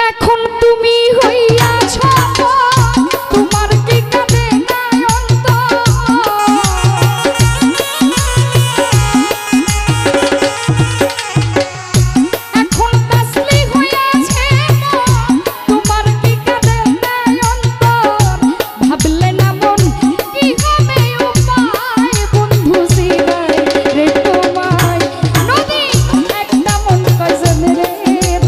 এখন তুমি হইয়াছ তোমার কি কাঁদে নাই অন্তর এখন তাসলি হইয়াছে তোমার কি কাঁদে নাই অন্তর ভাবলে না মন কি হবে উপায় বন্ধু জিগায় রে তোমায় নদী একটা মন কজন রে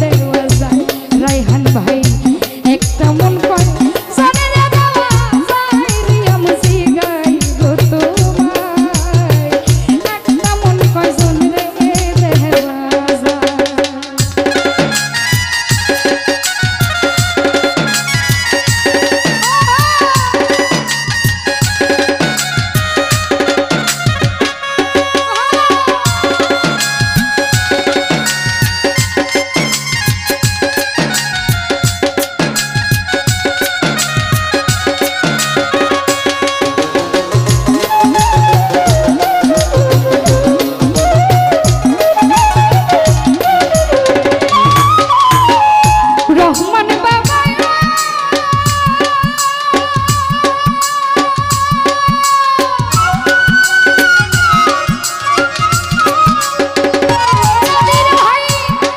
দেওয়া যায় রায়হান ভাই একটা মন কয় জানে রে দেওয়া যায় রিয়াম জিগায় গো তোমায় একটা মন কজন রে দেওয়া যায় রহমান বাবা নদীর ভাই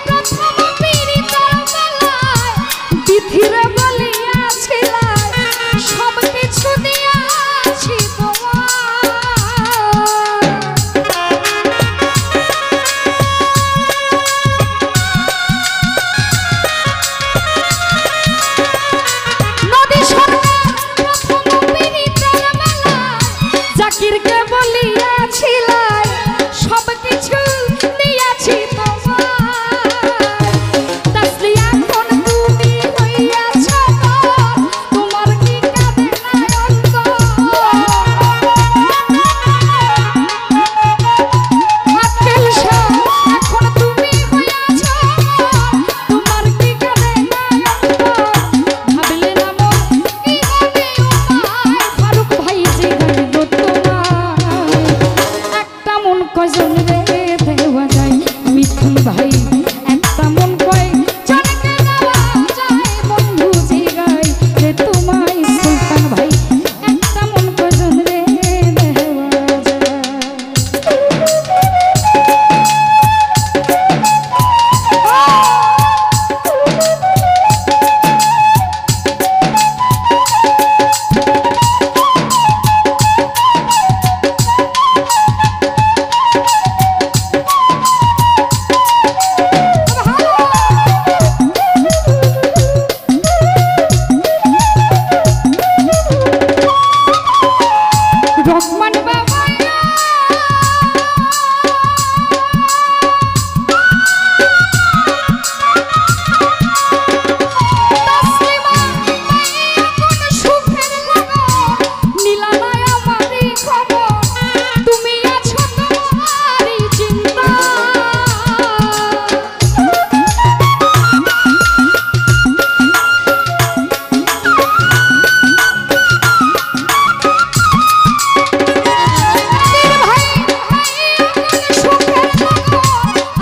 প্রথম পীড়িতার বেলায় বিধিরে বলিয়াছিলাম সব কিছু দিয়াছি নদী সরকার প্রথম পীড়িতার বেলায় জাকিরকে বলিয়াছিলাম সব কিছু দিয়াছি তাসলি এখন তুমি হইয়াছ তোমার কি কাঁদে নাই অন্তর আক্কেল শাহ এখন তুমি হইয়াছ তোমার কি কাঁদে নাই অন্তর ভাবলে না মন কি হবে উপায় ফারুক ভাই জিগায় গো তোমায় একটা মন কজন রে দেওয়া যায় মিঠুন ভাই একটা মন কয় জনকে দেওয়া যায় বন্ধু জিগায় রে তোমায় সুলতান ভাই একটা মন কজন রে দেওয়া যায় রহমান বাবা তাসলিমা এখন সুখের খবর নীলামায় আমারই খবর তুমি আছো তোমারই চিন্তা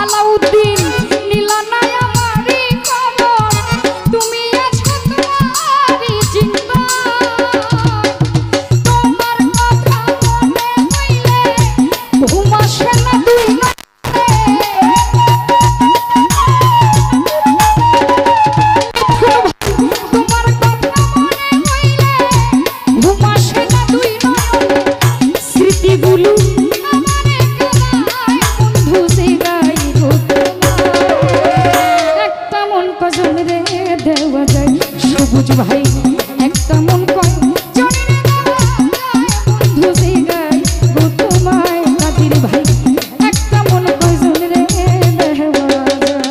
আলাউদ্দিন নীলানায় আমারই খবর তুমি আছো তোমারই চিন্তা তোমার কথা মনে হইলে ঘুম আসে না দুই নয়নে তোমার কথা মনে হইলে ঘুম আসে না দুই নয়নে স্মৃতিগুলো আমারে কাঁদায় বন্ধু জিগায় গো তোমায় একটা মন কজন রে দেওয়া যায় সবুজ ভাই একটা মন কয় জনে রে দেওয়া যায় বন্ধু জিগায় গো তোমায় কাদির ভাই একটা মন কজন রে দেওয়া যায়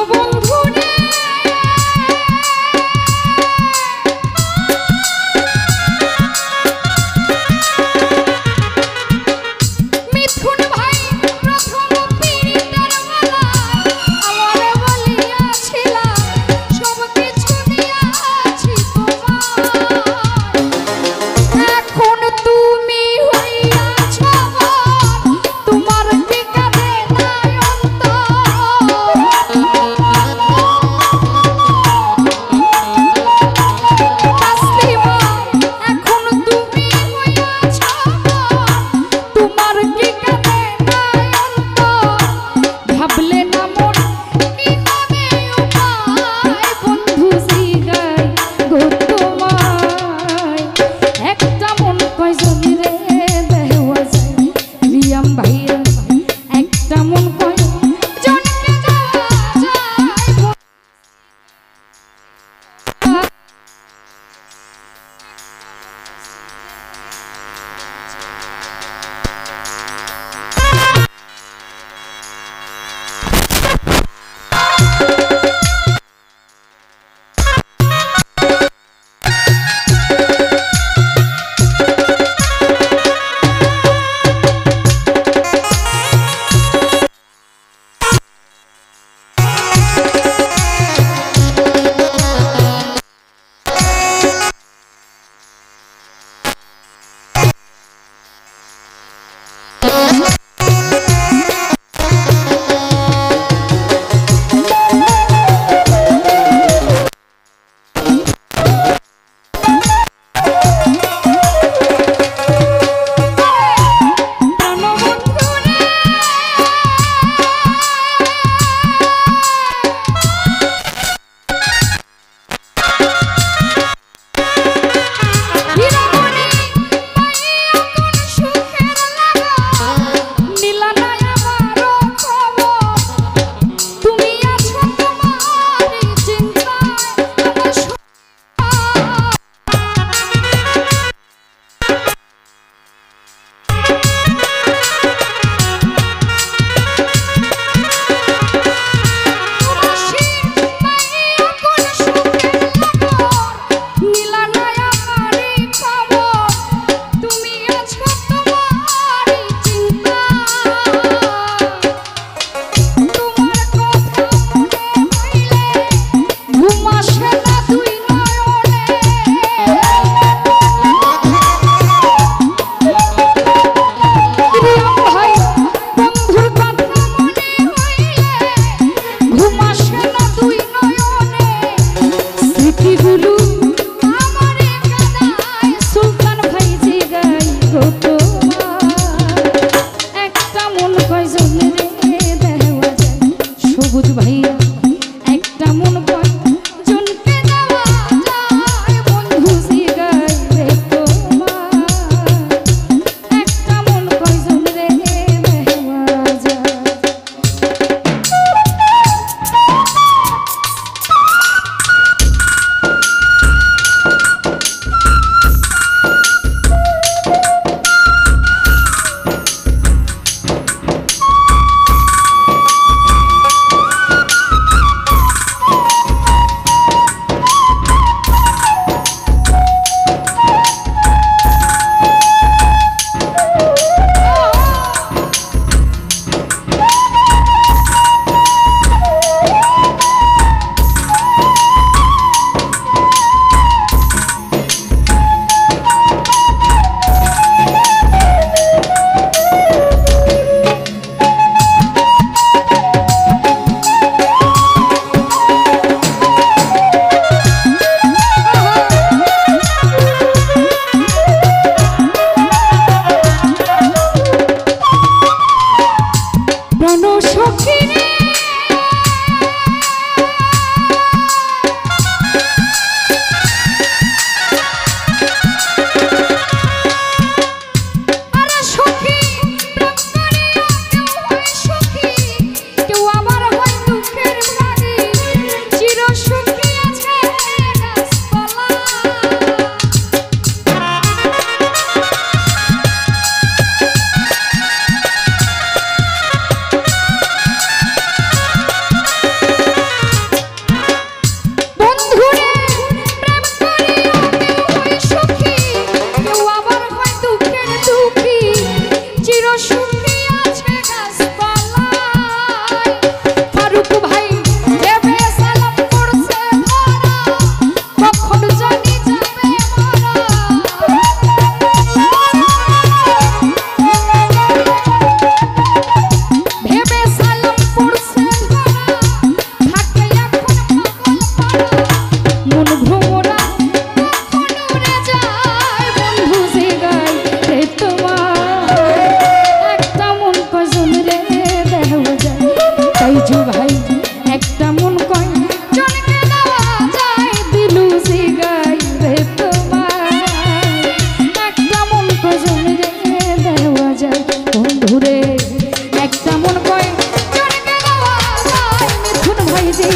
বন্ধুরে মিথুন ভাই প্রথম পীড়িতের মালা আমারে বলিয়াছিলাম সব কিছু দিয়াছি তোমার এখন তুমি হইয়াছ তোমার ঠিকানে নাই অন্তর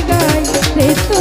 গাইলে তো